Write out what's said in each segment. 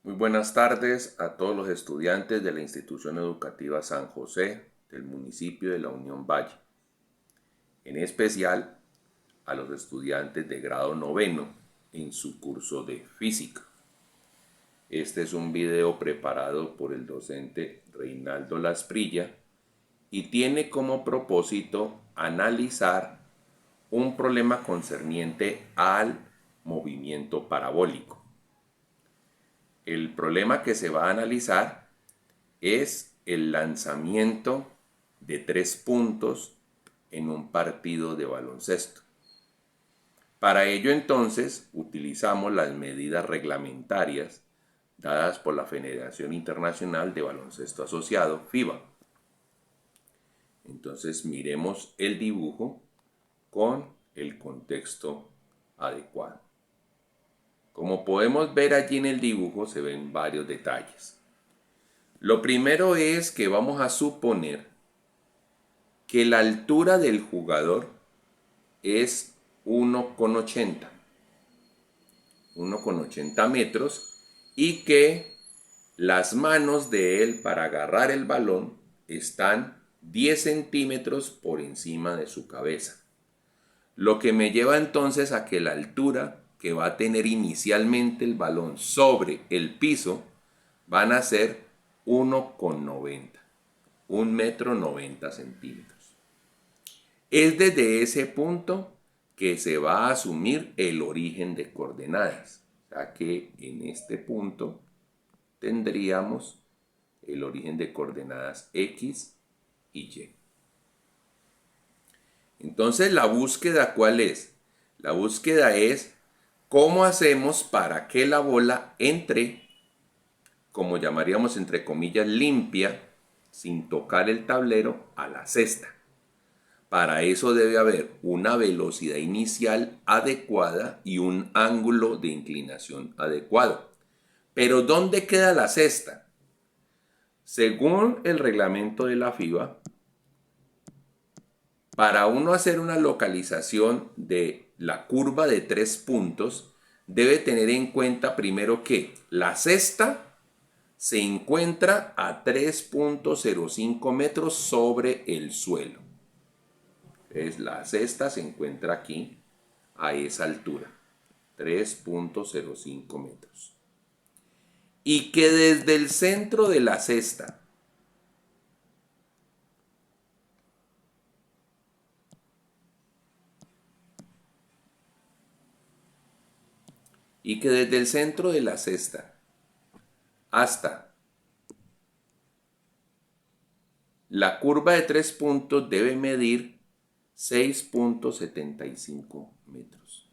Muy buenas tardes a todos los estudiantes de la Institución Educativa San José del municipio de La Unión Valle, en especial a los estudiantes de grado noveno en su curso de física. Este es un video preparado por el docente Reinaldo Lasprilla y tiene como propósito analizar un problema concerniente al movimiento parabólico. El problema que se va a analizar es el lanzamiento de 3 puntos en un partido de baloncesto. Para ello entonces utilizamos las medidas reglamentarias dadas por la Federación Internacional de Baloncesto Asociado, FIBA. Entonces miremos el dibujo con el contexto adecuado. Como podemos ver allí en el dibujo se ven varios detalles. Lo primero es que vamos a suponer que la altura del jugador es 1,80 metros y que las manos de él para agarrar el balón están 10 centímetros por encima de su cabeza. Lo que me lleva entonces a que la altura que va a tener inicialmente el balón sobre el piso van a ser 1,90, 1,90 centímetros. Es desde ese punto que se va a asumir el origen de coordenadas, ya que en este punto tendríamos el origen de coordenadas X y Y. Entonces, ¿la búsqueda cuál es? La búsqueda es cómo hacemos para que la bola entre, como llamaríamos entre comillas, limpia, sin tocar el tablero, a la cesta. Para eso debe haber una velocidad inicial adecuada y un ángulo de inclinación adecuado. Pero ¿dónde queda la cesta? Según el reglamento de la FIBA, para uno hacer una localización de la curva de 3 puntos, debe tener en cuenta primero que la cesta se encuentra a 3,05 metros sobre el suelo. Entonces, la cesta se encuentra aquí, a esa altura, 3,05 metros. Y que desde el centro de la cesta hasta la curva de 3 puntos debe medir 6,75 metros.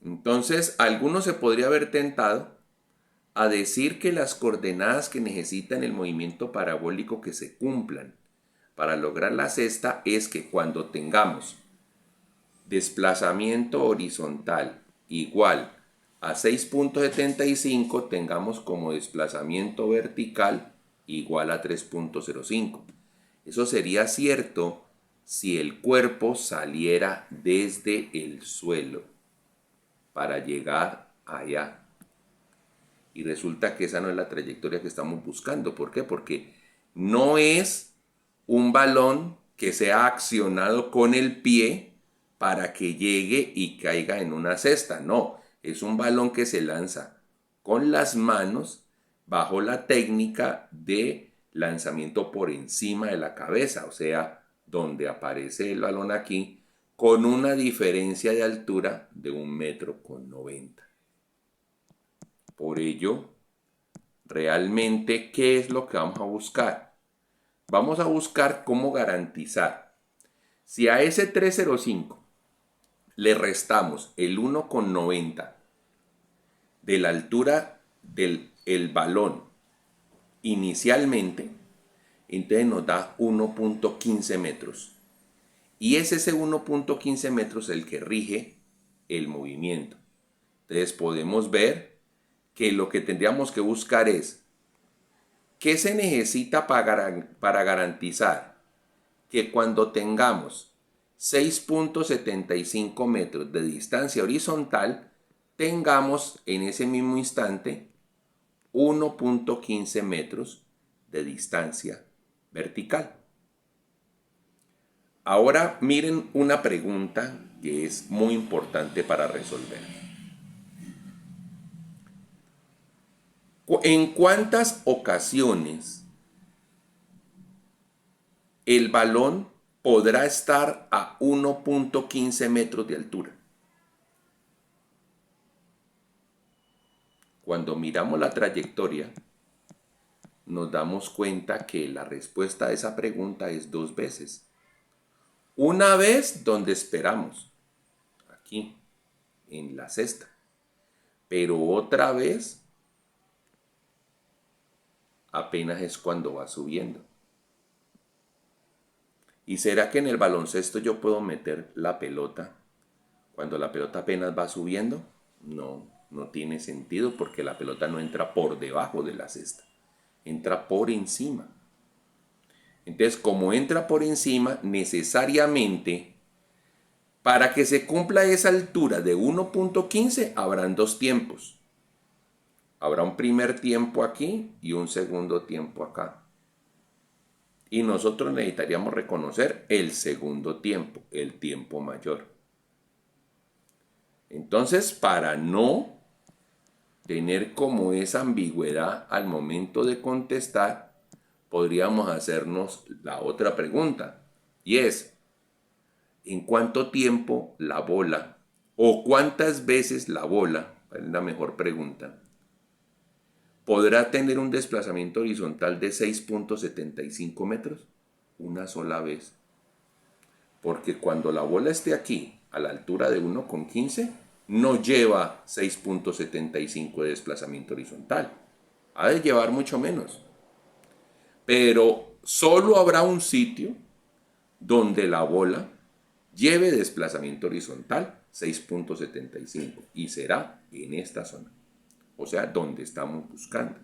Entonces, alguno se podría haber tentado a decir que las coordenadas que necesitan el movimiento parabólico que se cumplan para lograr la cesta es que cuando tengamos desplazamiento horizontal igual a 6,75 tengamos como desplazamiento vertical igual a 3,05. Eso sería cierto si el cuerpo saliera desde el suelo para llegar allá. Y resulta que esa no es la trayectoria que estamos buscando. ¿Por qué? Porque no es un balón que sea accionado con el pie para que llegue y caiga en una cesta. No, es un balón que se lanza con las manos bajo la técnica de lanzamiento por encima de la cabeza, o sea, donde aparece el balón aquí, con una diferencia de altura de 1,90 metros. Por ello, realmente, ¿qué es lo que vamos a buscar? Vamos a buscar cómo garantizar. Si a ese 3,05 le restamos el 1,90 de la altura del balón inicialmente, entonces nos da 1,15 metros. Y es ese 1,15 metros el que rige el movimiento. Entonces podemos ver que lo que tendríamos que buscar es ¿qué se necesita para garantizar que cuando tengamos 6,75 metros de distancia horizontal tengamos en ese mismo instante 1.15 metros de distancia vertical. Ahora miren una pregunta que es muy importante para resolver. ¿En cuántas ocasiones el balón podrá estar a 1.15 metros de altura? Cuando miramos la trayectoria, nos damos cuenta que la respuesta a esa pregunta es 2 veces. Una vez donde esperamos, aquí, en la cesta, pero otra vez apenas es cuando va subiendo. ¿Y será que en el baloncesto yo puedo meter la pelota cuando la pelota apenas va subiendo? No, no tiene sentido porque la pelota no entra por debajo de la cesta, entra por encima. Entonces, como entra por encima, necesariamente, para que se cumpla esa altura de 1.15, habrán 2 tiempos. Habrá un primer tiempo aquí y un segundo tiempo acá. Y nosotros necesitaríamos reconocer el segundo tiempo, el tiempo mayor. Entonces, para no tener como esa ambigüedad al momento de contestar, podríamos hacernos la otra pregunta, y es, ¿en cuánto tiempo la bola, o cuántas veces la bola, es la mejor pregunta, podrá tener un desplazamiento horizontal de 6.75 metros? Una sola vez. Porque cuando la bola esté aquí, a la altura de 1.15, no lleva 6.75 de desplazamiento horizontal. Ha de llevar mucho menos. Pero solo habrá un sitio donde la bola lleve desplazamiento horizontal 6.75 y será en esta zona, o sea, donde estamos buscando.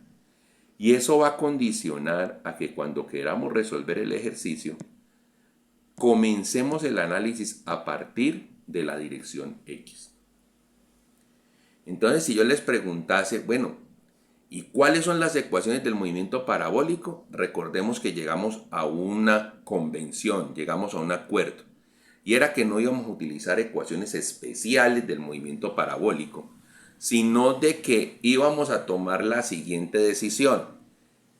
Y eso va a condicionar a que cuando queramos resolver el ejercicio, comencemos el análisis a partir de la dirección X. Entonces, si yo les preguntase, bueno, ¿y cuáles son las ecuaciones del movimiento parabólico? Recordemos que llegamos a una convención, llegamos a un acuerdo. Y era que no íbamos a utilizar ecuaciones especiales del movimiento parabólico, sino de que íbamos a tomar la siguiente decisión,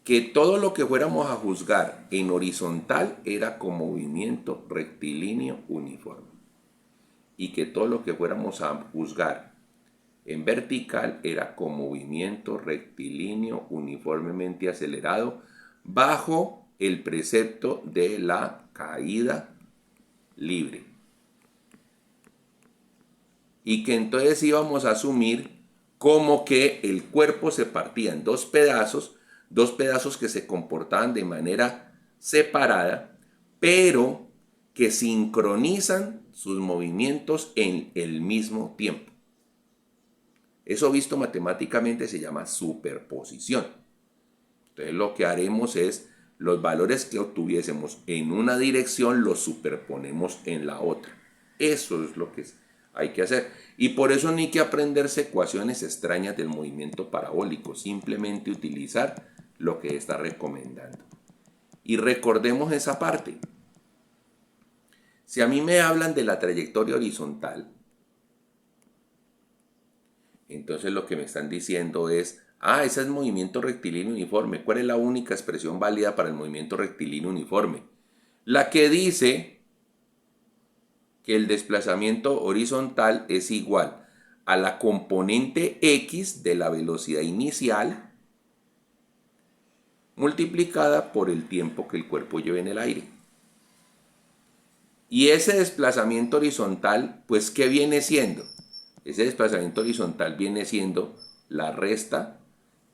que todo lo que fuéramos a juzgar en horizontal era con movimiento rectilíneo uniforme, y que todo lo que fuéramos a juzgar en vertical era con movimiento rectilíneo uniformemente acelerado bajo el precepto de la caída libre. Y que entonces íbamos a asumir como que el cuerpo se partía en dos pedazos que se comportaban de manera separada, pero que sincronizan sus movimientos en el mismo tiempo. Eso visto matemáticamente se llama superposición. Entonces lo que haremos es los valores que obtuviésemos en una dirección los superponemos en la otra. Eso es lo que hay que hacer. Y por eso no hay que aprenderse ecuaciones extrañas del movimiento parabólico, simplemente utilizar lo que está recomendando. Y recordemos esa parte. Si a mí me hablan de la trayectoria horizontal, entonces lo que me están diciendo es, ese es movimiento rectilíneo uniforme. ¿Cuál es la única expresión válida para el movimiento rectilíneo uniforme? La que dice que el desplazamiento horizontal es igual a la componente X de la velocidad inicial multiplicada por el tiempo que el cuerpo lleve en el aire. Y ese desplazamiento horizontal, pues, ¿qué viene siendo? Ese desplazamiento horizontal viene siendo la resta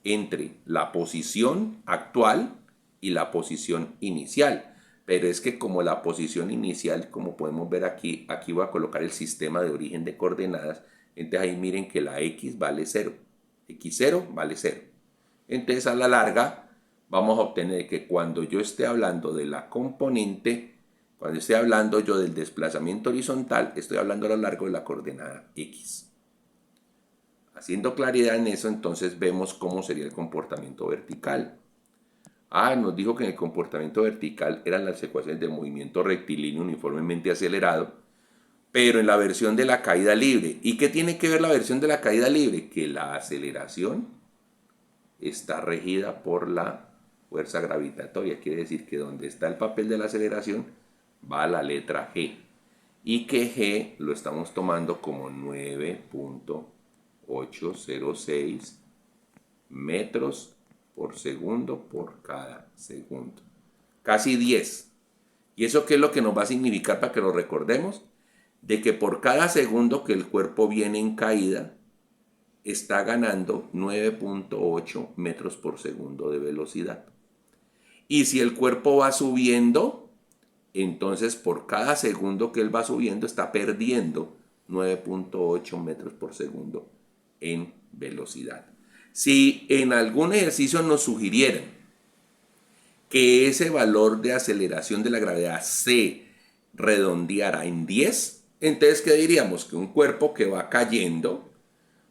entre la posición actual y la posición inicial. Pero es que como la posición inicial, como podemos ver aquí voy a colocar el sistema de origen de coordenadas. Entonces ahí miren que la X vale 0. X0 vale 0. Entonces a la larga vamos a obtener que cuando yo esté hablando de la componente, cuando esté hablando yo del desplazamiento horizontal, estoy hablando a lo largo de la coordenada X. Haciendo claridad en eso, entonces vemos cómo sería el comportamiento vertical. Nos dijo que en el comportamiento vertical eran las ecuaciones de movimiento rectilíneo uniformemente acelerado, pero en la versión de la caída libre. ¿Y qué tiene que ver la versión de la caída libre? Que la aceleración está regida por la fuerza gravitatoria. Quiere decir que donde está el papel de la aceleración va la letra G. Y que G lo estamos tomando como 9.806 metros por segundo por cada segundo. Casi 10. ¿Y eso qué es lo que nos va a significar para que lo recordemos? De que por cada segundo que el cuerpo viene en caída, está ganando 9.8 metros por segundo de velocidad. Y si el cuerpo va subiendo, entonces por cada segundo que él va subiendo está perdiendo 9.8 metros por segundo en velocidad. Si en algún ejercicio nos sugirieran que ese valor de aceleración de la gravedad se redondeara en 10, entonces ¿qué diríamos? Que un cuerpo que va cayendo,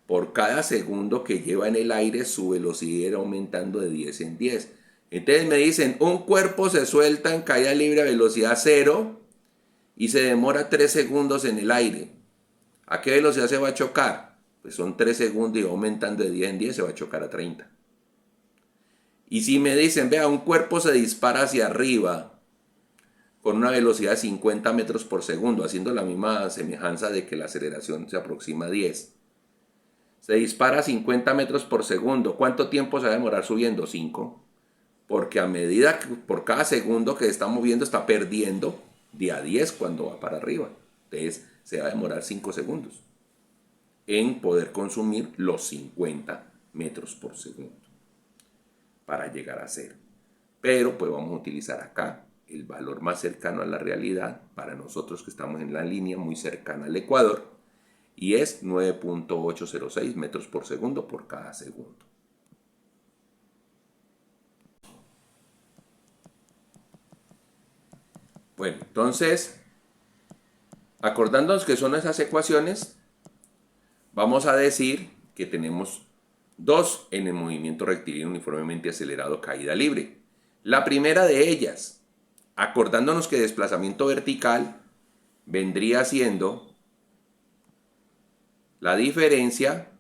por cada segundo que lleva en el aire, su velocidad irá aumentando de 10 en 10. Entonces me dicen, un cuerpo se suelta en caída libre a velocidad 0 y se demora 3 segundos en el aire. ¿A qué velocidad se va a chocar? Pues son 3 segundos y va aumentando de 10 en 10, se va a chocar a 30. Y si me dicen, vea, un cuerpo se dispara hacia arriba con una velocidad de 50 metros por segundo, haciendo la misma semejanza de que la aceleración se aproxima a 10. Se dispara a 50 metros por segundo. ¿Cuánto tiempo se va a demorar subiendo? 5. Porque a medida que por cada segundo que está moviendo está perdiendo de a 10 cuando va para arriba. Entonces se va a demorar 5 segundos en poder consumir los 50 metros por segundo para llegar a 0. Pero pues vamos a utilizar acá el valor más cercano a la realidad para nosotros que estamos en la línea muy cercana al ecuador, y es 9.806 metros por segundo por cada segundo. Bueno, entonces, acordándonos que son esas ecuaciones, vamos a decir que tenemos dos en el movimiento rectilíneo uniformemente acelerado caída libre. La primera de ellas, acordándonos que desplazamiento vertical vendría siendo la diferencia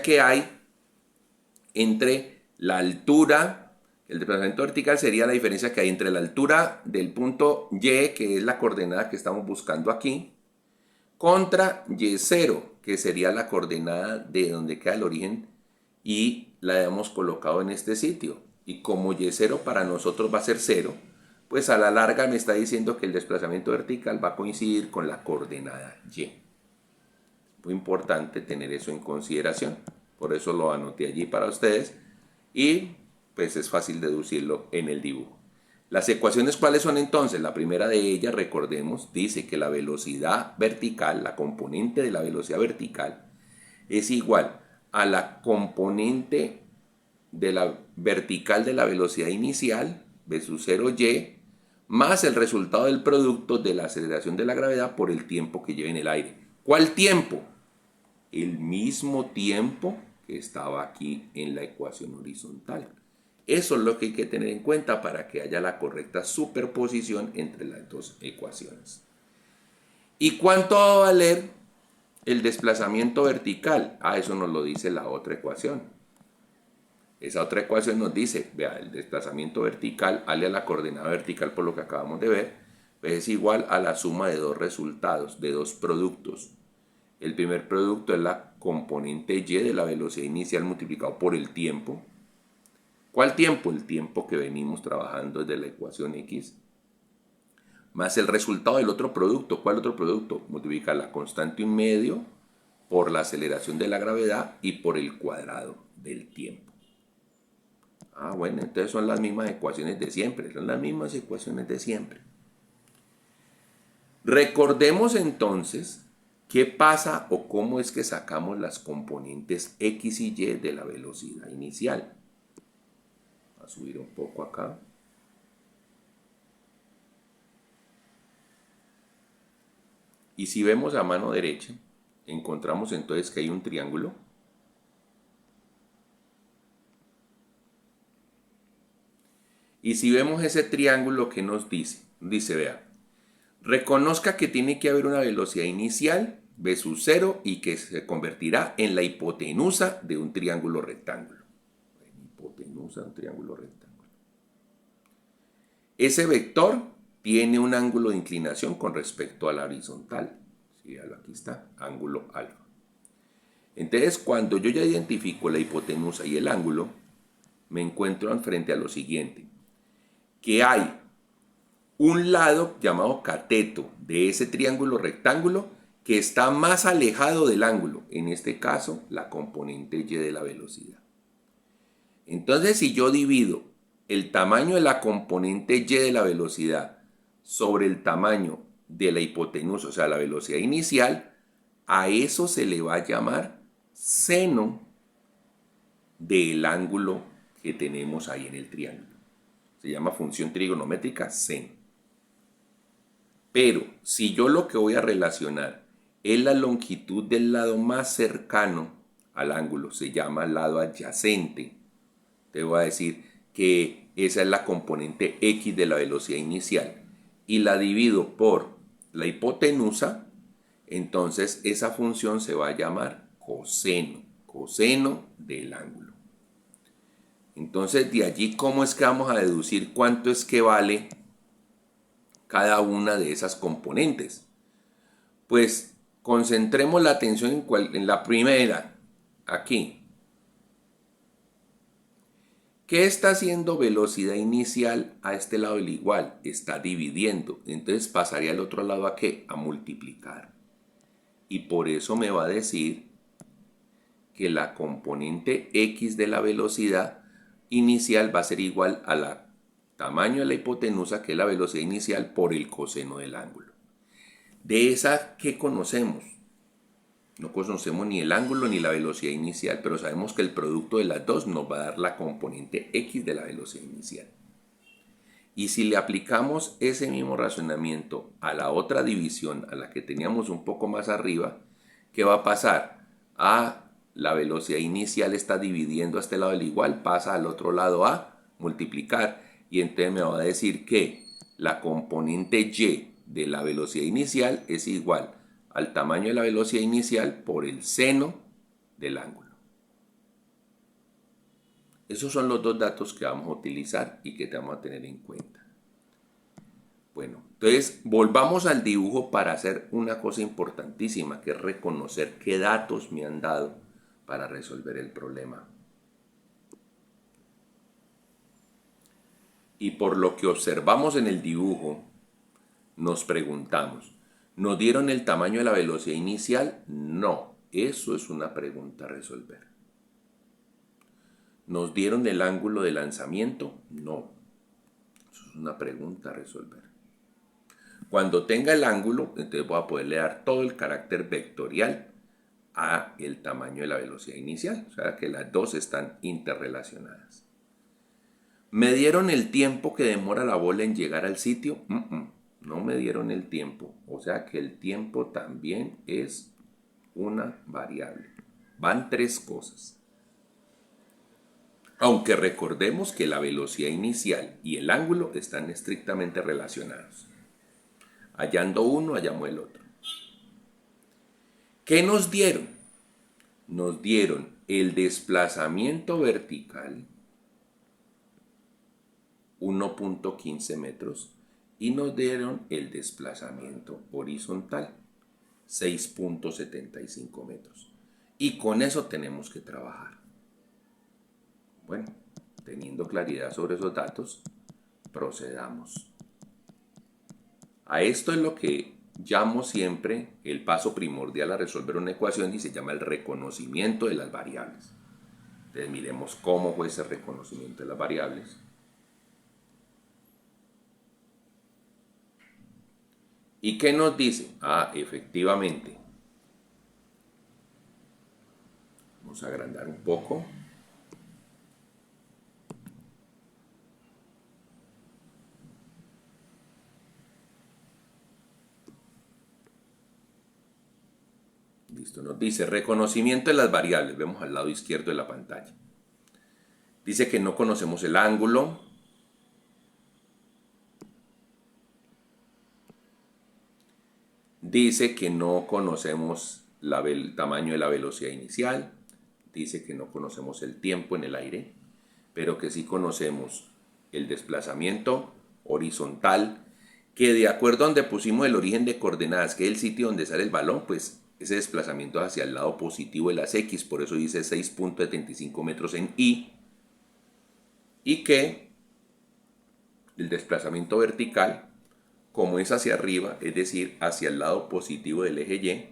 que hay entre la altura, el desplazamiento vertical sería la diferencia que hay entre la altura del punto Y, que es la coordenada que estamos buscando aquí, contra Y0, que sería la coordenada de donde queda el origen, y la hemos colocado en este sitio. Y como Y0 para nosotros va a ser 0, pues a la larga me está diciendo que el desplazamiento vertical va a coincidir con la coordenada Y. Muy importante tener eso en consideración. Por eso lo anoté allí para ustedes y pues es fácil deducirlo en el dibujo. Las ecuaciones, ¿cuáles son entonces? La primera de ellas, recordemos, dice que la velocidad vertical, la componente de la velocidad vertical, es igual a la componente de la vertical de la velocidad inicial, v sub 0y, más el resultado del producto de la aceleración de la gravedad por el tiempo que lleva en el aire. ¿Cuál tiempo? El mismo tiempo que estaba aquí en la ecuación horizontal. Eso es lo que hay que tener en cuenta para que haya la correcta superposición entre las dos ecuaciones. ¿Y cuánto va a valer el desplazamiento vertical? Eso nos lo dice la otra ecuación. Esa otra ecuación nos dice, vea, el desplazamiento vertical, a la coordenada vertical por lo que acabamos de ver, pues es igual a la suma de dos resultados, de dos productos. El primer producto es la componente Y de la velocidad inicial multiplicado por el tiempo. ¿Cuál tiempo? El tiempo que venimos trabajando desde la ecuación X. Más el resultado del otro producto. ¿Cuál otro producto? Multiplicar la constante 1/2 por la aceleración de la gravedad y por el cuadrado del tiempo. Bueno, entonces son las mismas ecuaciones de siempre. Son las mismas ecuaciones de siempre. Recordemos entonces qué pasa o cómo es que sacamos las componentes X y Y de la velocidad inicial. Voy a subir un poco acá. Y si vemos a mano derecha, encontramos entonces que hay un triángulo. Y si vemos ese triángulo, ¿qué nos dice? Dice, vea, reconozca que tiene que haber una velocidad inicial, v sub 0, y que se convertirá en la hipotenusa de un triángulo rectángulo. Hipotenusa de un triángulo rectángulo. Ese vector tiene un ángulo de inclinación con respecto a la horizontal. Sí, aquí está, ángulo alfa. Entonces, cuando yo ya identifico la hipotenusa y el ángulo, me encuentro frente a lo siguiente, que hay un lado llamado cateto de ese triángulo rectángulo que está más alejado del ángulo, en este caso la componente y de la velocidad. Entonces, si yo divido el tamaño de la componente y de la velocidad sobre el tamaño de la hipotenusa, o sea, la velocidad inicial, a eso se le va a llamar seno del ángulo que tenemos ahí en el triángulo. Se llama función trigonométrica seno. Pero si yo lo que voy a relacionar es la longitud del lado más cercano al ángulo, se llama lado adyacente, te voy a decir que esa es la componente x de la velocidad inicial y la divido por la hipotenusa, entonces esa función se va a llamar coseno, coseno del ángulo. Entonces, de allí, ¿cómo es que vamos a deducir cuánto es que vale cada una de esas componentes? Pues concentremos la atención en la primera, aquí. ¿Qué está haciendo velocidad inicial a este lado del igual? Está dividiendo. Entonces pasaría al otro lado ¿a qué? A multiplicar. Y por eso me va a decir que la componente x de la velocidad inicial va a ser igual a la tamaño de la hipotenusa, que es la velocidad inicial, por el coseno del ángulo. De esa, ¿qué conocemos? No conocemos ni el ángulo ni la velocidad inicial, pero sabemos que el producto de las dos nos va a dar la componente x de la velocidad inicial. Y si le aplicamos ese mismo razonamiento a la otra división, a la que teníamos un poco más arriba, ¿qué va a pasar? La velocidad inicial está dividiendo a este lado del igual, pasa al otro lado a multiplicar, y entonces me va a decir que la componente y de la velocidad inicial es igual al tamaño de la velocidad inicial por el seno del ángulo. Esos son los dos datos que vamos a utilizar y que te vamos a tener en cuenta. Bueno, entonces volvamos al dibujo para hacer una cosa importantísima, que es reconocer qué datos me han dado para resolver el problema. Y por lo que observamos en el dibujo, nos preguntamos, ¿nos dieron el tamaño de la velocidad inicial? No, eso es una pregunta a resolver. ¿Nos dieron el ángulo de lanzamiento? No, eso es una pregunta a resolver. Cuando tenga el ángulo, entonces voy a poderle dar todo el carácter vectorial a el tamaño de la velocidad inicial, o sea que las dos están interrelacionadas. ¿Me dieron el tiempo que demora la bola en llegar al sitio? No me dieron el tiempo, o sea que el tiempo también es una variable. Van tres cosas. Aunque recordemos que la velocidad inicial y el ángulo están estrictamente relacionados. Hallando uno, hallamos el otro. ¿Qué nos dieron? Nos dieron el desplazamiento vertical, 1.15 metros, y nos dieron el desplazamiento horizontal, 6.75 metros. Y con eso tenemos que trabajar. Bueno, teniendo claridad sobre esos datos, procedamos. A esto es lo que llamo siempre el paso primordial a resolver una ecuación y se llama el reconocimiento de las variables. Entonces miremos cómo fue ese reconocimiento de las variables. ¿Y qué nos dice? Efectivamente. Vamos a agrandar un poco. Listo, nos dice reconocimiento de las variables. Vemos al lado izquierdo de la pantalla. Dice que no conocemos el ángulo. Dice que no conocemos el tamaño de la velocidad inicial. Dice que no conocemos el tiempo en el aire, pero que sí conocemos el desplazamiento horizontal, que de acuerdo a donde pusimos el origen de coordenadas, que es el sitio donde sale el balón, pues ese desplazamiento es hacia el lado positivo de las X, por eso dice 6.75 metros en Y, y que el desplazamiento vertical, como es hacia arriba, es decir, hacia el lado positivo del eje Y,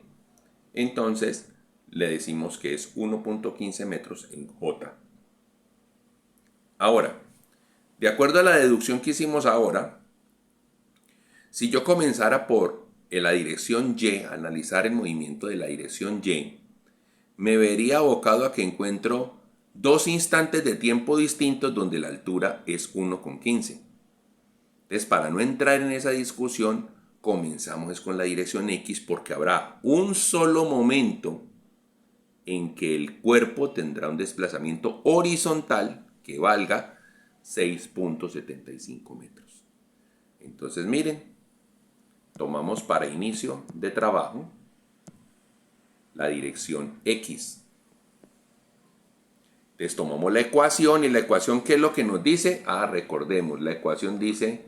entonces le decimos que es 1.15 metros en J. Ahora, de acuerdo a la deducción que hicimos ahora, si yo comenzara por la dirección Y, analizar el movimiento de la dirección Y, me vería abocado a que encuentro dos instantes de tiempo distintos donde la altura es 1,15. Entonces, para no entrar en esa discusión, comenzamos con la dirección X porque habrá un solo momento en que el cuerpo tendrá un desplazamiento horizontal que valga 6.75 metros. Entonces, miren, tomamos para inicio de trabajo la dirección X. Entonces tomamos la ecuación, y la ecuación, ¿qué es lo que nos dice? Recordemos, la ecuación dice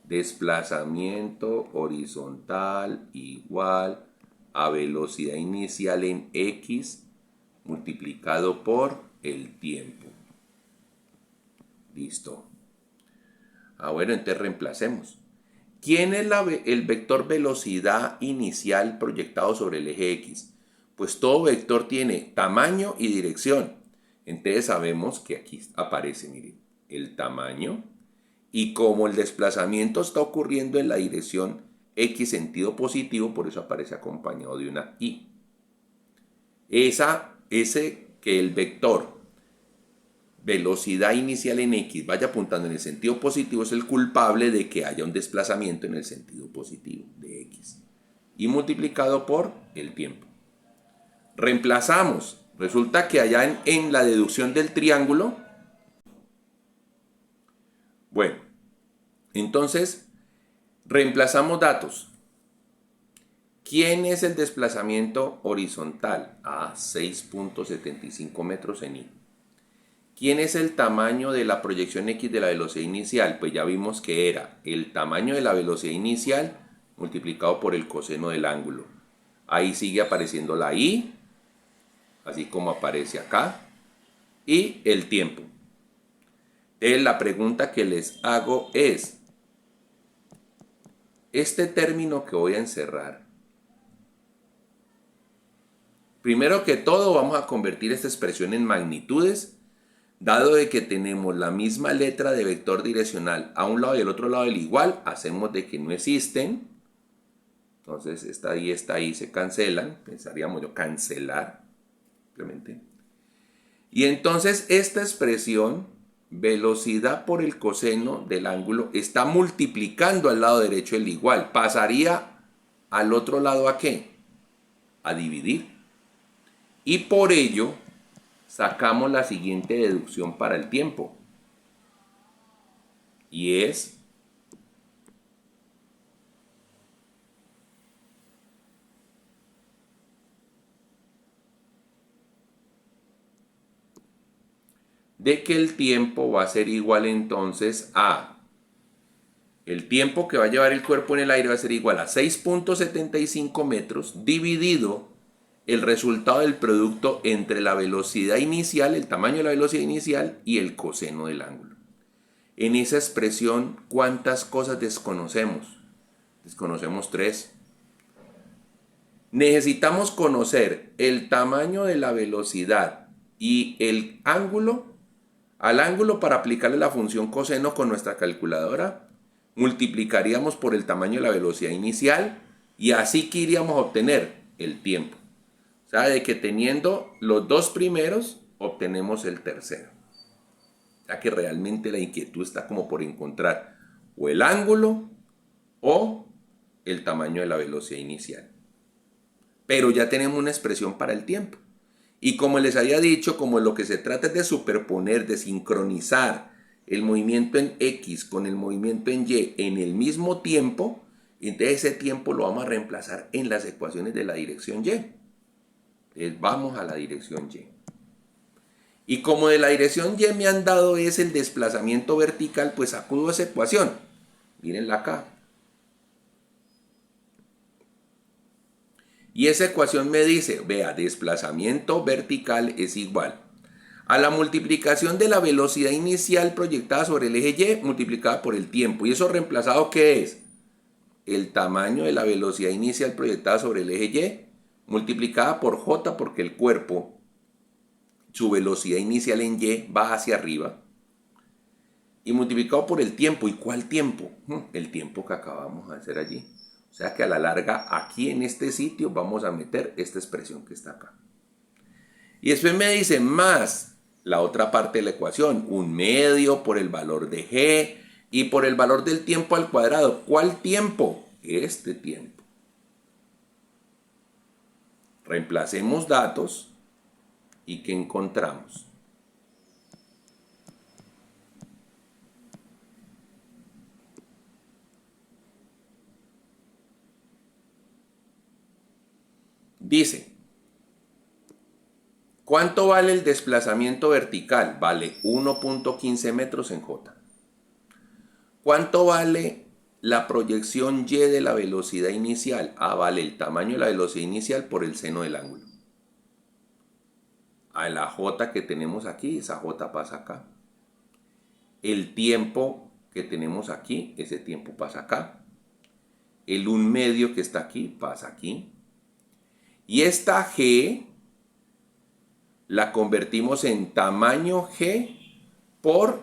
desplazamiento horizontal igual a velocidad inicial en X multiplicado por el tiempo. Listo. Bueno, entonces reemplacemos. ¿Quién es el vector velocidad inicial proyectado sobre el eje X? Pues todo vector tiene tamaño y dirección. Entonces sabemos que aquí aparece, miren, el tamaño, y como el desplazamiento está ocurriendo en la dirección X sentido positivo, por eso aparece acompañado de una Y. Ese que el vector velocidad inicial en X vaya apuntando en el sentido positivo es el culpable de que haya un desplazamiento en el sentido positivo de X. Y multiplicado por el tiempo. Reemplazamos. Resulta que allá en la deducción del triángulo, bueno, entonces reemplazamos datos. ¿Quién es el desplazamiento horizontal? 6.75 metros en Y. ¿Quién es el tamaño de la proyección X de la velocidad inicial? Pues ya vimos que era el tamaño de la velocidad inicial multiplicado por el coseno del ángulo. Ahí sigue apareciendo la Y, así como aparece acá, y el tiempo. Entonces la pregunta que les hago es, este término que voy a encerrar, primero que todo vamos a convertir esta expresión en magnitudes. Dado de que tenemos la misma letra de vector direccional a un lado y al otro lado del igual, hacemos de que no existen. Entonces esta ahí se cancelan. Pensaríamos yo cancelar. Simplemente. Y entonces esta expresión, velocidad por el coseno del ángulo, está multiplicando al lado derecho el igual. Pasaría al otro lado ¿a qué? A dividir. Y por ello sacamos la siguiente deducción para el tiempo. Y es de que el tiempo va a ser igual entonces a el tiempo que va a llevar el cuerpo en el aire va a ser igual a 6.75 metros dividido el resultado del producto entre la velocidad inicial, el tamaño de la velocidad inicial y el coseno del ángulo. En esa expresión, ¿cuántas cosas desconocemos? Desconocemos 3. Necesitamos conocer el tamaño de la velocidad y el ángulo. Al ángulo, para aplicarle la función coseno con nuestra calculadora, multiplicaríamos por el tamaño de la velocidad inicial y así que iríamos a obtener el tiempo. O sea, de que teniendo los dos primeros, obtenemos el tercero. O sea que realmente la inquietud está como por encontrar o el ángulo o el tamaño de la velocidad inicial. pero ya tenemos una expresión para el tiempo. Y como les había dicho, como lo que se trata es de superponer, de sincronizar el movimiento en X con el movimiento en Y en el mismo tiempo, entonces ese tiempo lo vamos a reemplazar en las ecuaciones de la dirección Y. Entonces vamos a la dirección Y. Y como de la dirección Y me han dado es el desplazamiento vertical, pues acudo a esa ecuación. Mírenla acá. Y esa ecuación me dice, vea, desplazamiento vertical es igual a la multiplicación de la velocidad inicial proyectada sobre el eje Y multiplicada por el tiempo. ¿Y eso reemplazado qué es? El tamaño de la velocidad inicial proyectada sobre el eje Y multiplicada por J, porque el cuerpo, su velocidad inicial en Y va hacia arriba, y multiplicado por el tiempo. ¿Y cuál tiempo? El tiempo que acabamos de hacer allí. O sea que a la larga, aquí en este sitio, vamos a meter esta expresión que está acá. Y después me dice más la otra parte de la ecuación, 1/2 por el valor de G y por el valor del tiempo al cuadrado. ¿Cuál tiempo? Este tiempo. Reemplacemos datos y ¿qué encontramos? Dice, ¿cuánto vale el desplazamiento vertical? Vale 1.15 metros en J. ¿Cuánto vale la proyección Y de la velocidad inicial? Vale el tamaño de la velocidad inicial por el seno del ángulo. A la J que tenemos aquí, esa J pasa acá. El tiempo que tenemos aquí, ese tiempo pasa acá. El 1/2 que está aquí, pasa aquí. Y esta G la convertimos en tamaño G por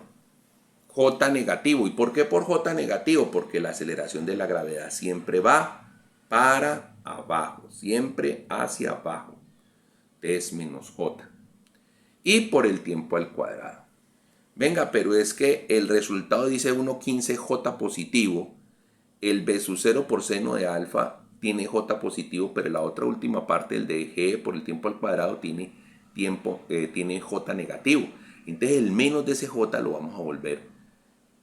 J negativo. ¿Y por qué por J negativo? Porque la aceleración de la gravedad siempre va para abajo, siempre hacia abajo. Es menos J. Y por el tiempo al cuadrado. Venga, pero es que el resultado dice 1.15 J positivo. El B sub 0 por seno de alfa tiene J positivo, pero la otra última parte, el de G por el tiempo al cuadrado, tiene J negativo. Entonces el menos de ese J lo vamos a volver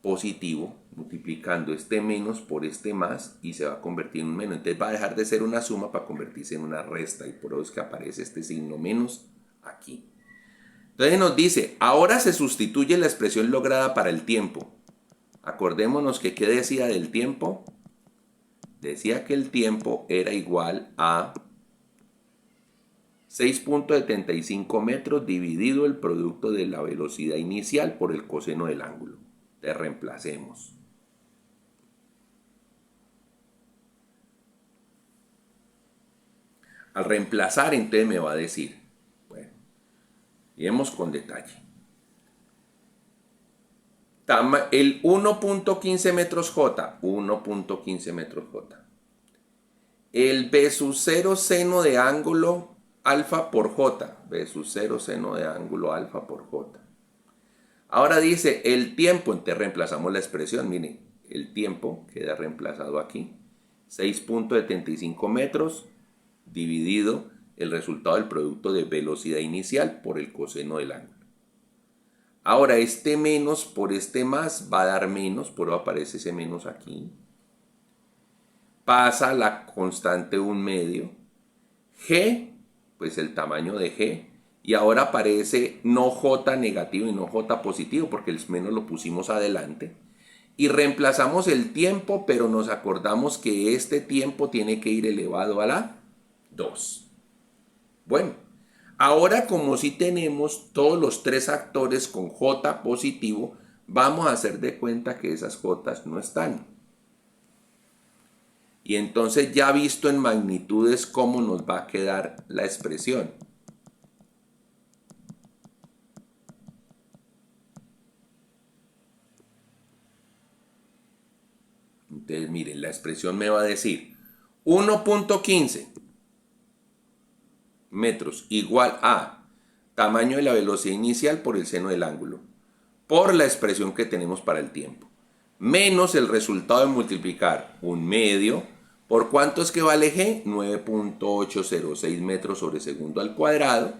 positivo, multiplicando este menos por este más y se va a convertir en un menos. Entonces va a dejar de ser una suma para convertirse en una resta y por eso es que aparece este signo menos aquí. Entonces nos dice, ahora se sustituye la expresión lograda para el tiempo. Acordémonos que ¿qué decía del tiempo? Decía que el tiempo era igual a 6.75 metros dividido el producto de la velocidad inicial por el coseno del ángulo. Te reemplacemos. Al reemplazar, entonces me va a decir, bueno, iremos con detalle. El 1.15 metros J, 1.15 metros J. El B sub 0 seno de ángulo alfa por J, B sub 0 seno de ángulo alfa por J. Ahora dice el tiempo, entonces reemplazamos la expresión, miren, el tiempo queda reemplazado aquí, 6.75 metros dividido el resultado del producto de velocidad inicial por el coseno del ángulo. Ahora este menos por este más va a dar menos, por eso aparece ese menos aquí. Pasa la constante 1/2. G, pues el tamaño de G. Y ahora aparece no J negativo y no J positivo, porque el menos lo pusimos adelante. Y reemplazamos el tiempo, pero nos acordamos que este tiempo tiene que ir elevado a la 2. Bueno. Ahora, como si tenemos todos los tres actores con J positivo, vamos a hacer de cuenta que esas J no están. Y entonces ya visto en magnitudes cómo nos va a quedar la expresión. Entonces miren, la expresión me va a decir 1.15 metros igual a tamaño de la velocidad inicial por el seno del ángulo, por la expresión que tenemos para el tiempo, menos el resultado de multiplicar 1/2 ¿Por cuánto es que vale G? 9.806 metros sobre segundo al cuadrado.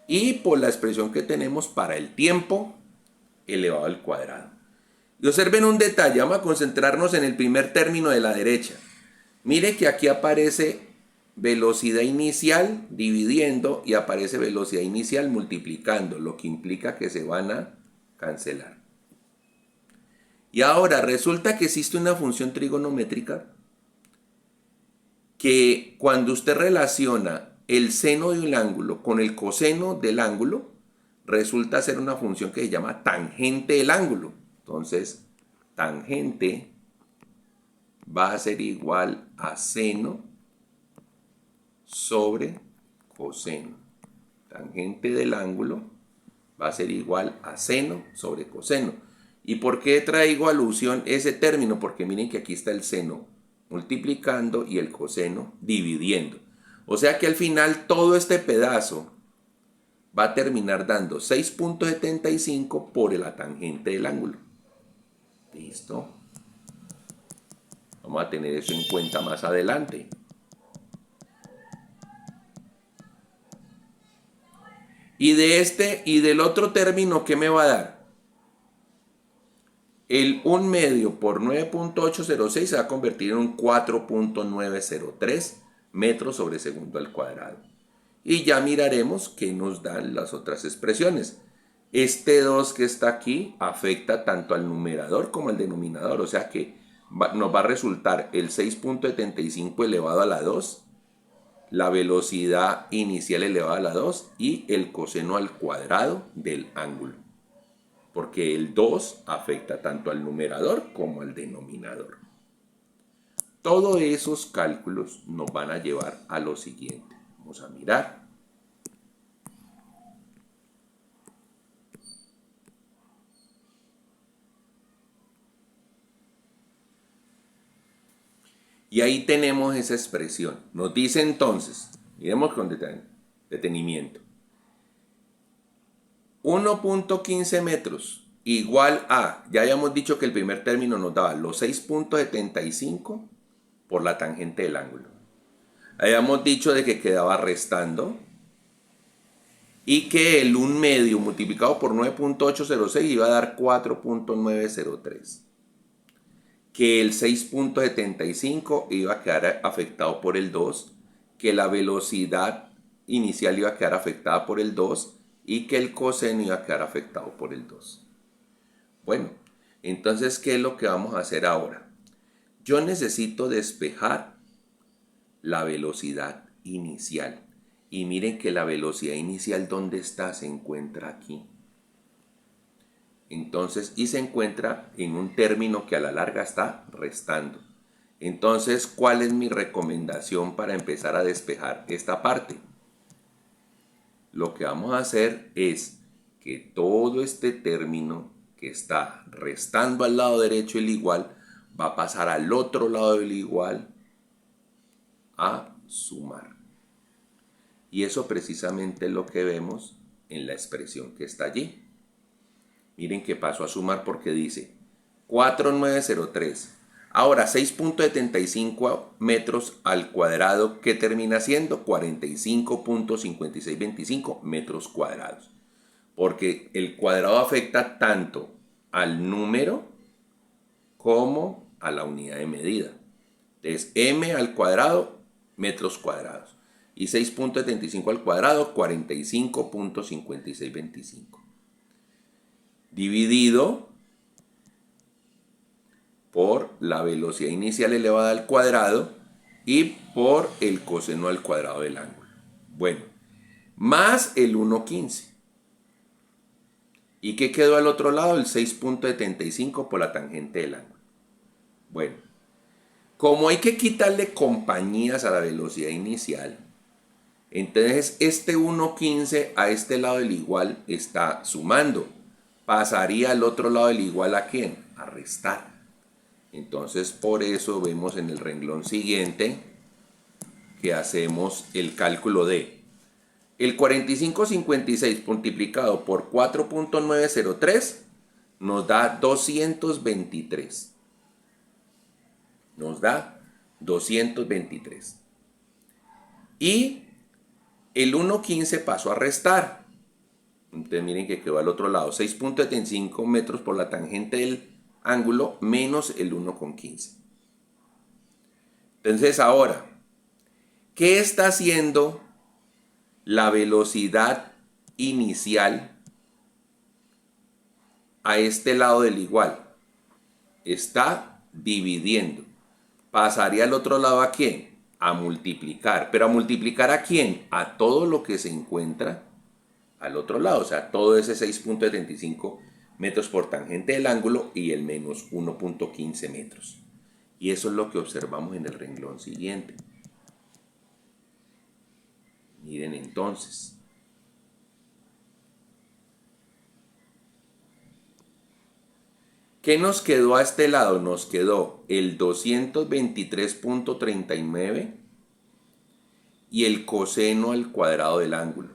Y por la expresión que tenemos para el tiempo elevado al cuadrado. Y observen un detalle, vamos a concentrarnos en el primer término de la derecha. Mire que aquí aparece velocidad inicial dividiendo y aparece velocidad inicial multiplicando, lo que implica que se van a cancelar. Y ahora resulta que existe una función trigonométrica que cuando usted relaciona el seno de un ángulo con el coseno del ángulo, resulta ser una función que se llama tangente del ángulo. Entonces, tangente va a ser igual a seno sobre coseno. Tangente del ángulo va a ser igual a seno sobre coseno. ¿Y por qué traigo alusión ese término? Porque miren que aquí está el seno multiplicando y el coseno dividiendo. O sea que al final todo este pedazo va a terminar dando 6.75 por la tangente del ángulo. ¿Listo? Vamos a tener eso en cuenta más adelante. Y del otro término, ¿qué me va a dar? El 1 medio por 9.806 se va a convertir en un 4.903 metros sobre segundo al cuadrado. Y ya miraremos qué nos dan las otras expresiones. Este 2 que está aquí afecta tanto al numerador como al denominador. O sea que nos va a resultar el 6.75 elevado a la 2, la velocidad inicial elevada a la 2 y el coseno al cuadrado del ángulo. Porque el 2 afecta tanto al numerador como al denominador. Todos esos cálculos nos van a llevar a lo siguiente. Vamos a mirar. Y ahí tenemos esa expresión. Nos dice entonces, miremos con detenimiento. 1.15 metros igual a, ya habíamos dicho que el primer término nos daba los 6.75 por la tangente del ángulo. Habíamos dicho de que quedaba restando y que el 1 medio multiplicado por 9.806 iba a dar 4.903. Que el 6.75 iba a quedar afectado por el 2, que la velocidad inicial iba a quedar afectada por el 2 y que el coseno iba a quedar afectado por el 2. Bueno, entonces, ¿qué es lo que vamos a hacer ahora? Yo necesito despejar la velocidad inicial. Y miren que la velocidad inicial, ¿dónde está? Se encuentra aquí. Entonces, y se encuentra en un término que a la larga está restando. Entonces, ¿cuál es mi recomendación para empezar a despejar esta parte? Lo que vamos a hacer es que todo este término que está restando al lado derecho el igual va a pasar al otro lado del igual a sumar. Y eso precisamente es lo que vemos en la expresión que está allí. Miren que paso a sumar porque dice 4.903. Ahora 6.75 metros al cuadrado, que termina siendo 45.5625 metros cuadrados. Porque el cuadrado afecta tanto al número como a la unidad de medida. Entonces m al cuadrado, metros cuadrados. Y 6.75 al cuadrado, 45.5625. Dividido por la velocidad inicial elevada al cuadrado y por el coseno al cuadrado del ángulo. Bueno, más el 1.15. ¿Y qué quedó al otro lado? El 6.75 por la tangente del ángulo. Bueno, como hay que quitarle compañías a la velocidad inicial, entonces este 1.15 a este lado del igual está sumando. Pasaría al otro lado del igual ¿a quién? A restar. Entonces por eso vemos en el renglón siguiente que hacemos el cálculo de el 45.56 multiplicado por 4.903 nos da 223. Nos da 223. Y el 1.15 pasó a restar. Entonces miren que quedó al otro lado. 6.75 metros por la tangente del ángulo menos el 1.15. Entonces ahora, ¿qué está haciendo la velocidad inicial a este lado del igual? Está dividiendo. ¿Pasaría al otro lado a quién? A multiplicar. ¿Pero a multiplicar a quién? A todo lo que se encuentra al otro lado. O sea, todo ese 6.75 metros por tangente del ángulo y el menos 1.15 metros. Y eso es lo que observamos en el renglón siguiente. Miren entonces. ¿Qué nos quedó a este lado? Nos quedó el 223.39 y el coseno al cuadrado del ángulo.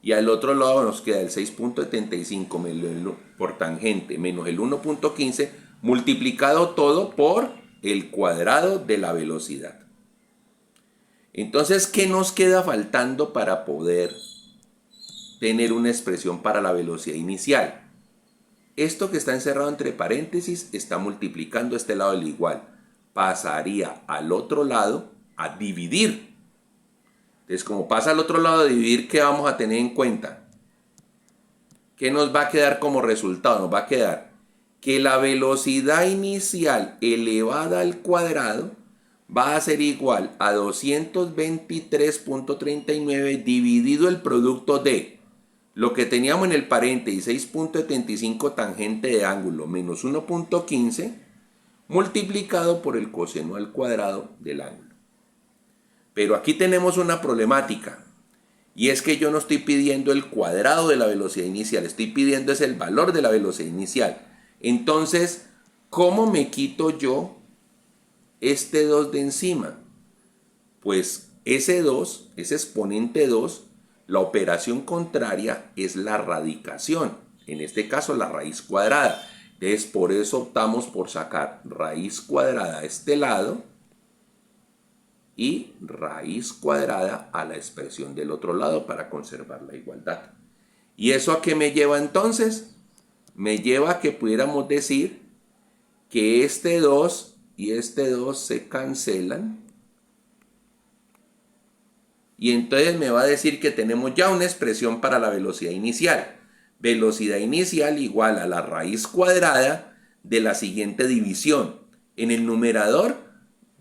Y al otro lado nos queda el 6.75 por tangente menos el 1.15 multiplicado todo por el cuadrado de la velocidad. Entonces, ¿qué nos queda faltando para poder tener una expresión para la velocidad inicial? Esto que está encerrado entre paréntesis está multiplicando este lado del igual. Pasaría al otro lado a dividir. Entonces, como pasa al otro lado a dividir, ¿qué vamos a tener en cuenta? ¿Qué nos va a quedar como resultado? Nos va a quedar que la velocidad inicial elevada al cuadrado va a ser igual a 223.39 dividido el producto de lo que teníamos en el paréntesis 6.75 tangente de ángulo menos 1.15 multiplicado por el coseno al cuadrado del ángulo. Pero aquí tenemos una problemática y es que yo no estoy pidiendo el cuadrado de la velocidad inicial, estoy pidiendo es el valor de la velocidad inicial. Entonces, ¿cómo me quito yo este 2 de encima? Pues ese 2, ese exponente 2, la operación contraria es la radicación, en este caso la raíz cuadrada. Entonces por eso optamos por sacar raíz cuadrada a este lado y raíz cuadrada a la expresión del otro lado para conservar la igualdad. ¿Y eso a qué me lleva entonces? Me lleva a que pudiéramos decir que este 2 y este 2 se cancelan. Y entonces me va a decir que tenemos ya una expresión para la velocidad inicial. Velocidad inicial igual a la raíz cuadrada de la siguiente división. En el numerador,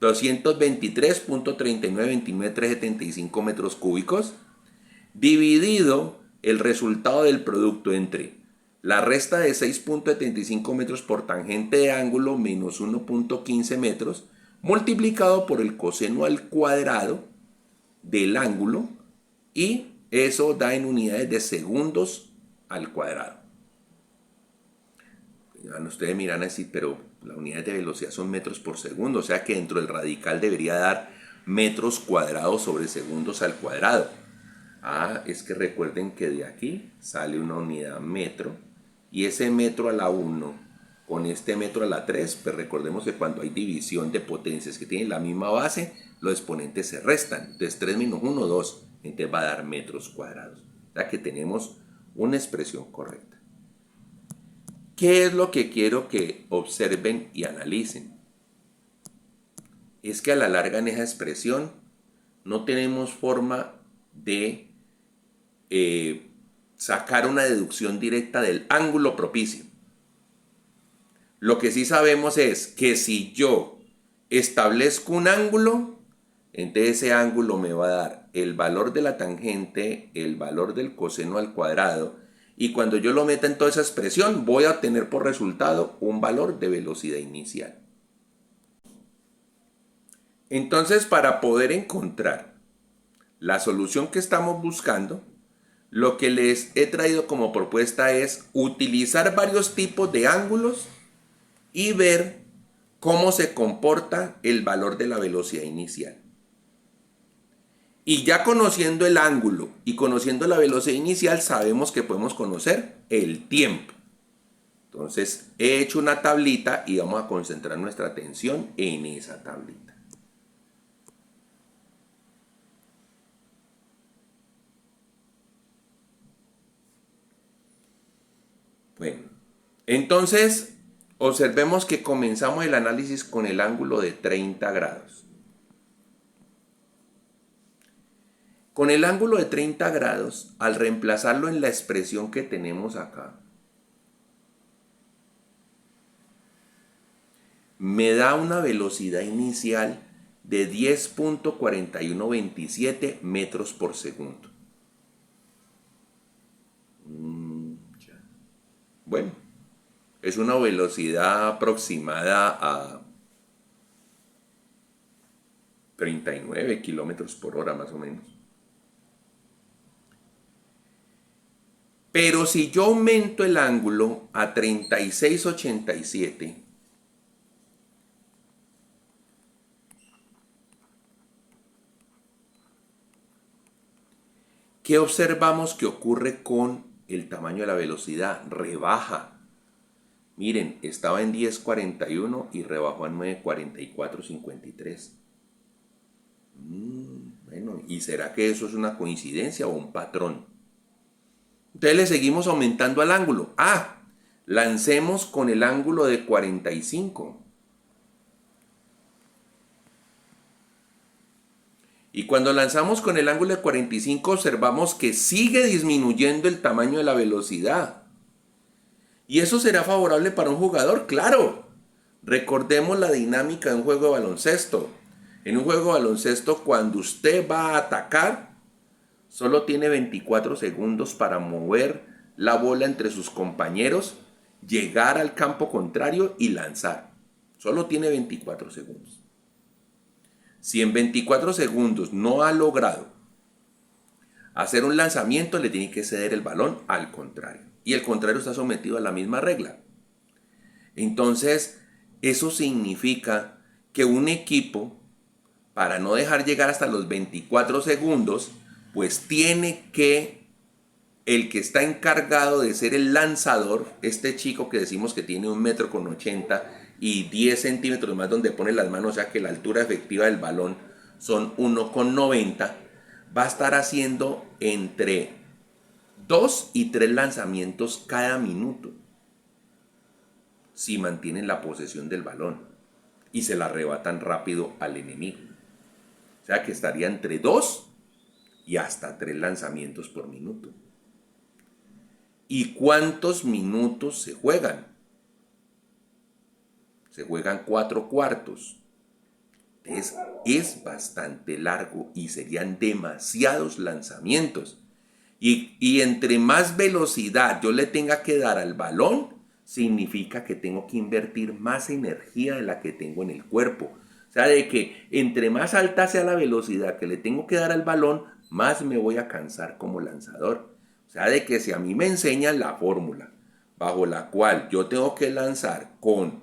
223.3929375 metros cúbicos, dividido el resultado del producto entre la resta de 6.75 metros por tangente de ángulo menos 1.15 metros, multiplicado por el coseno al cuadrado del ángulo, y eso da en unidades de segundos al cuadrado. Ustedes miran así, pero la unidad de velocidad son metros por segundo, o sea que dentro del radical debería dar metros cuadrados sobre segundos al cuadrado. Es que recuerden que de aquí sale una unidad metro, y ese metro a la 1 con este metro a la 3, pues recordemos que cuando hay división de potencias que tienen la misma base, los exponentes se restan. Entonces 3 menos 1, 2. Entonces va a dar metros cuadrados. O sea que tenemos una expresión correcta. ¿Qué es lo que quiero que observen y analicen? Es que a la larga en esa expresión no tenemos forma de sacar una deducción directa del ángulo propicio. Lo que sí sabemos es que si yo establezco un ángulo, entonces ese ángulo me va a dar el valor de la tangente, el valor del coseno al cuadrado, y cuando yo lo meta en toda esa expresión voy a obtener por resultado un valor de velocidad inicial. Entonces, para poder encontrar la solución que estamos buscando, lo que les he traído como propuesta es utilizar varios tipos de ángulos y ver cómo se comporta el valor de la velocidad inicial. Y ya conociendo el ángulo y conociendo la velocidad inicial, sabemos que podemos conocer el tiempo. Entonces he hecho una tablita y vamos a concentrar nuestra atención en esa tablita. Bueno, entonces observemos que comenzamos el análisis con el ángulo de 30 grados. Con el ángulo de 30 grados, al reemplazarlo en la expresión que tenemos acá, me da una velocidad inicial de 10.4127 metros por segundo. Bueno, es una velocidad aproximada a 39 kilómetros por hora más o menos. Pero si yo aumento el ángulo a 3687, ¿qué observamos que ocurre con el tamaño de la velocidad? Rebaja. Miren, estaba en 10.41 y rebajó a 9.44.53. Bueno, ¿y será que eso es una coincidencia o un patrón? Entonces le seguimos aumentando al ángulo. Lancemos con el ángulo de 45. Y cuando lanzamos con el ángulo de 45 observamos que sigue disminuyendo el tamaño de la velocidad. ¿Y eso será favorable para un jugador? ¡Claro! Recordemos la dinámica de un juego de baloncesto. En un juego de baloncesto, cuando usted va a atacar, solo tiene 24 segundos para mover la bola entre sus compañeros, llegar al campo contrario y lanzar. Solo tiene 24 segundos. Si en 24 segundos no ha logrado hacer un lanzamiento, le tiene que ceder el balón al contrario. Y el contrario está sometido a la misma regla. Entonces, eso significa que un equipo, para no dejar llegar hasta los 24 segundos, pues tiene que, el que está encargado de ser el lanzador, este chico que decimos que tiene 1,80 m y 10 centímetros más donde pone las manos, o sea que la altura efectiva del balón son 1,90, va a estar haciendo entre 2 y 3 lanzamientos cada minuto si mantienen la posesión del balón y se la arrebatan rápido al enemigo. O sea que estaría entre 2 y hasta 3 lanzamientos por minuto. ¿Y cuántos minutos se juegan? Se juegan 4 cuartos. Es bastante largo y serían demasiados lanzamientos. Y entre más velocidad yo le tenga que dar al balón, significa que tengo que invertir más energía de la que tengo en el cuerpo. O sea, de que entre más alta sea la velocidad que le tengo que dar al balón, más me voy a cansar como lanzador. O sea, de que si a mí me enseñan la fórmula bajo la cual yo tengo que lanzar con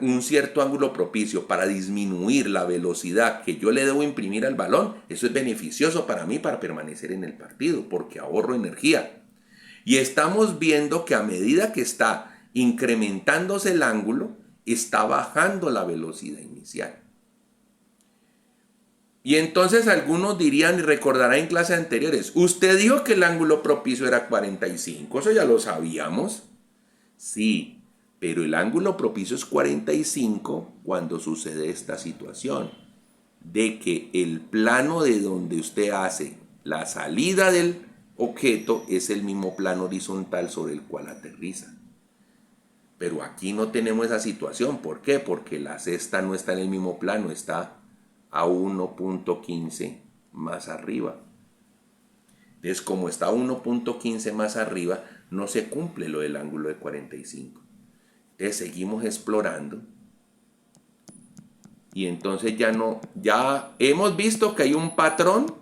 un cierto ángulo propicio para disminuir la velocidad que yo le debo imprimir al balón, eso es beneficioso para mí para permanecer en el partido, porque ahorro energía. Y estamos viendo que a medida que está incrementándose el ángulo, está bajando la velocidad inicial. Y entonces algunos dirían y recordarán en clases anteriores, usted dijo que el ángulo propicio era 45, eso ya lo sabíamos. Sí, pero el ángulo propicio es 45 cuando sucede esta situación, de que el plano de donde usted hace la salida del objeto es el mismo plano horizontal sobre el cual aterriza. Pero aquí no tenemos esa situación. ¿Por qué? Porque la cesta no está en el mismo plano, está a 1.15 más arriba. Entonces, como está a 1.15 más arriba, no se cumple lo del ángulo de 45. Entonces, seguimos explorando. Y entonces ya hemos visto que hay un patrón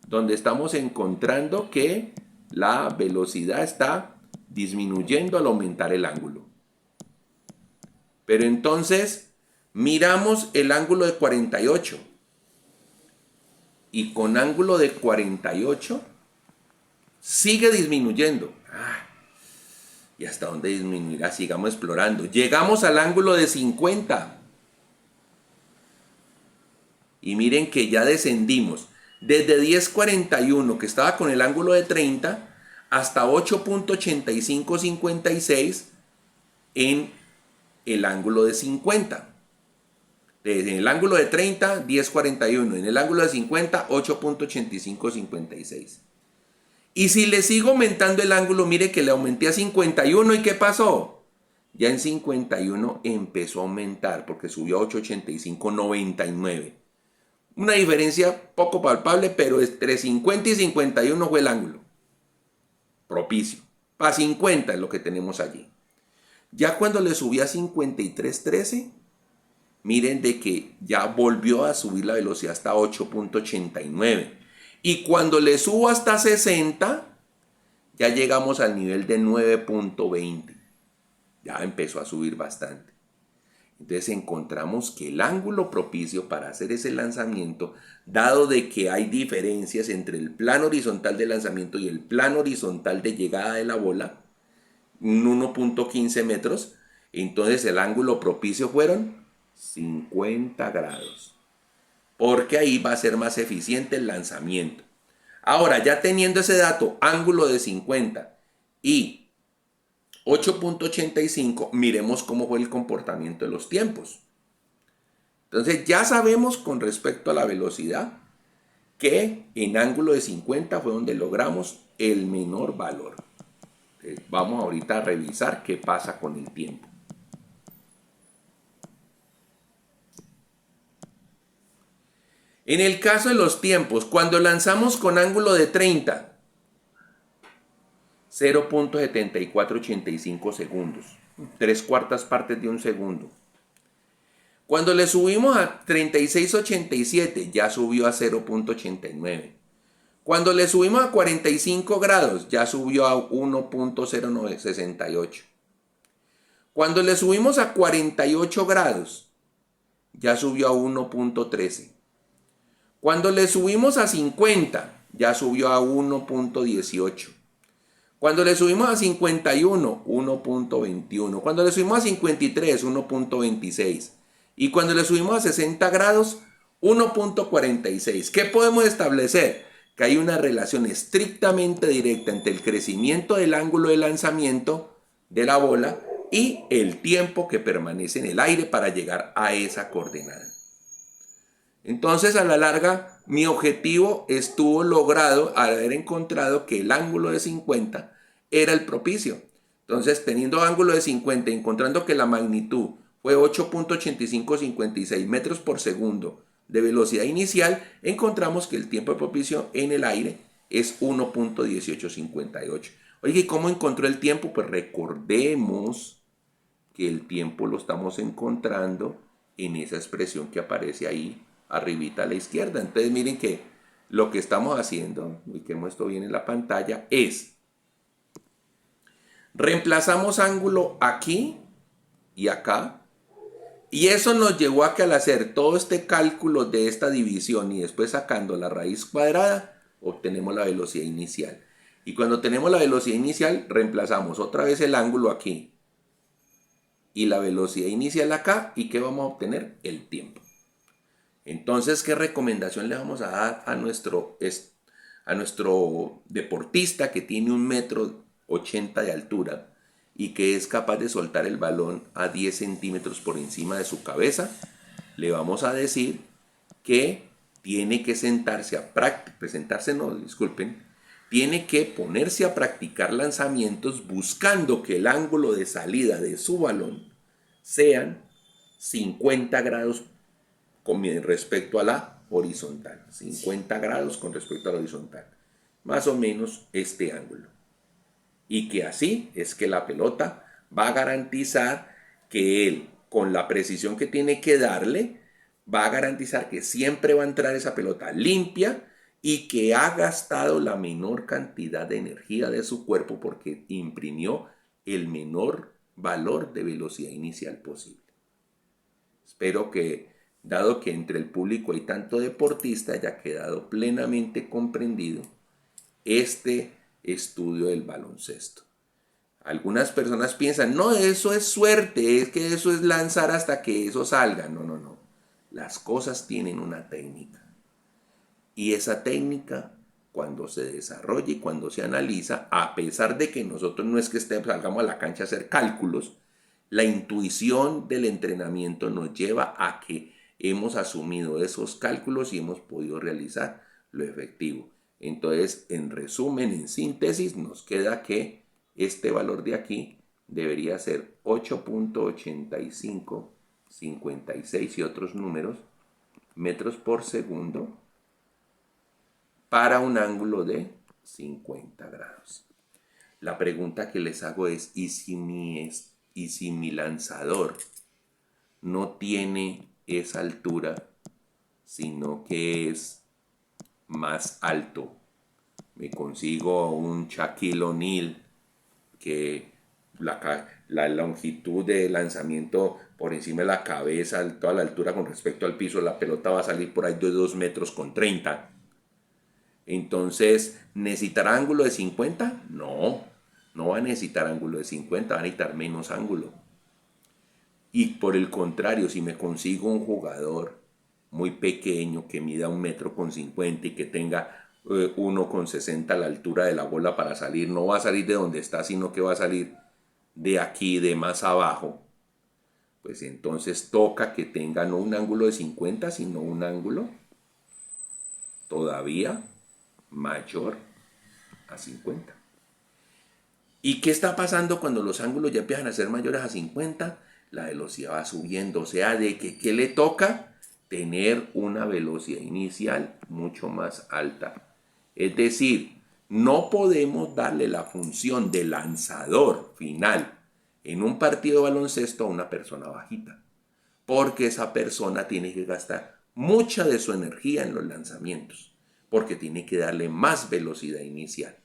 donde estamos encontrando que la velocidad está disminuyendo al aumentar el ángulo. Pero entonces miramos el ángulo de 48 y con ángulo de 48 sigue disminuyendo. ¿Y hasta dónde disminuirá? Sigamos explorando. Llegamos al ángulo de 50. Y miren que ya descendimos desde 10.41, que estaba con el ángulo de 30, hasta 8.8556 en el ángulo de 50. Desde el ángulo de 30, 10.41. En el ángulo de 50, 8.8556. Y si le sigo aumentando el ángulo, mire que le aumenté a 51. ¿Y qué pasó? Ya en 51 empezó a aumentar porque subió a 8.8599. Una diferencia poco palpable, pero entre 50 y 51 fue el ángulo propicio. Para 50 es lo que tenemos allí. Ya cuando le subí a 53.13, miren de que ya volvió a subir la velocidad hasta 8.89. Y cuando le subo hasta 60, ya llegamos al nivel de 9.20. Ya empezó a subir bastante. Entonces encontramos que el ángulo propicio para hacer ese lanzamiento, dado de que hay diferencias entre el plano horizontal de lanzamiento y el plano horizontal de llegada de la bola, 1.15 metros, entonces el ángulo propicio fueron 50 grados. Porque ahí va a ser más eficiente el lanzamiento. Ahora, ya teniendo ese dato, ángulo de 50 y 8.85, miremos cómo fue el comportamiento de los tiempos. Entonces ya sabemos con respecto a la velocidad que en ángulo de 50 fue donde logramos el menor valor. Vamos ahorita a revisar qué pasa con el tiempo. En el caso de los tiempos, cuando lanzamos con ángulo de 30, 0.7485 segundos, 3/4 partes de un segundo. Cuando le subimos a 36.87, ya subió a 0.89. Cuando le subimos a 45 grados, ya subió a 1.0968. Cuando le subimos a 48 grados, ya subió a 1.13. Cuando le subimos a 50, ya subió a 1.18. Cuando le subimos a 51, 1.21. Cuando le subimos a 53, 1.26. Y cuando le subimos a 60 grados, 1.46. ¿Qué podemos establecer? Que hay una relación estrictamente directa entre el crecimiento del ángulo de lanzamiento de la bola y el tiempo que permanece en el aire para llegar a esa coordenada. Entonces, a la larga, mi objetivo estuvo logrado al haber encontrado que el ángulo de 50 era el propicio. Entonces, teniendo ángulo de 50, encontrando que la magnitud fue 8.8556 metros por segundo de velocidad inicial, encontramos que el tiempo de propicio en el aire es 1.1858. Oye, ¿y cómo encontró el tiempo? Pues recordemos que el tiempo lo estamos encontrando en esa expresión que aparece ahí arribita a la izquierda. Entonces miren que lo que estamos haciendo, ubiquemos esto bien en la pantalla, es reemplazamos ángulo aquí y acá, y eso nos llevó a que al hacer todo este cálculo de esta división y después sacando la raíz cuadrada, obtenemos la velocidad inicial. Y cuando tenemos la velocidad inicial, reemplazamos otra vez el ángulo aquí y la velocidad inicial acá, ¿y qué vamos a obtener? El tiempo. Entonces, ¿qué recomendación le vamos a dar a nuestro deportista que tiene 1,80 m de altura y que es capaz de soltar el balón a 10 centímetros por encima de su cabeza? Le vamos a decir que tiene que tiene que ponerse a practicar lanzamientos buscando que el ángulo de salida de su balón sean 50 grados con respecto a la horizontal. 50 grados con respecto a la horizontal. Más o menos este ángulo. Y que así es que la pelota va a garantizar que él, con la precisión que tiene que darle, va a garantizar que siempre va a entrar esa pelota limpia y que ha gastado la menor cantidad de energía de su cuerpo porque imprimió el menor valor de velocidad inicial posible. Espero que, dado que entre el público hay tanto deportista, haya quedado plenamente comprendido este estudio del baloncesto. Algunas personas piensan, no, eso es suerte, es que eso es lanzar hasta que eso salga. No, no, no. Las cosas tienen una técnica. Y esa técnica, cuando se desarrolla y cuando se analiza, a pesar de que nosotros no es que salgamos a la cancha a hacer cálculos, la intuición del entrenamiento nos lleva a que hemos asumido esos cálculos y hemos podido realizar lo efectivo. Entonces, en resumen, en síntesis, nos queda que este valor de aquí debería ser 8.85, 56 y otros números metros por segundo para un ángulo de 50 grados. La pregunta que les hago es, ¿y si mi lanzador no tiene esa altura, sino que es más alto? Me consigo un Shaquille O'Neal que la longitud de lanzamiento por encima de la cabeza, toda la altura con respecto al piso, la pelota va a salir por ahí de 2 metros con 30. Entonces, ¿necesitará ángulo de 50? No, no va a necesitar ángulo de 50, va a necesitar menos ángulo. Y por el contrario, si me consigo un jugador muy pequeño que mida 1,50 m y que tenga 1,60 a la altura de la bola para salir, no va a salir de donde está, sino que va a salir de aquí, de más abajo, pues entonces toca que tenga no un ángulo de 50, sino un ángulo todavía mayor a 50. ¿Y qué está pasando cuando los ángulos ya empiezan a ser mayores a 50? La velocidad va subiendo, o sea, de que ¿qué le toca? Tener una velocidad inicial mucho más alta. Es decir, no podemos darle la función de lanzador final en un partido de baloncesto a una persona bajita, porque esa persona tiene que gastar mucha de su energía en los lanzamientos, porque tiene que darle más velocidad inicial.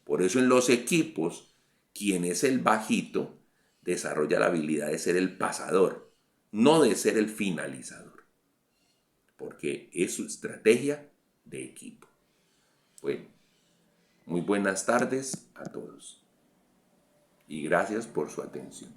Por eso en los equipos, quien es el bajito desarrolla la habilidad de ser el pasador, no de ser el finalizador, porque es su estrategia de equipo. Bueno, muy buenas tardes a todos y gracias por su atención.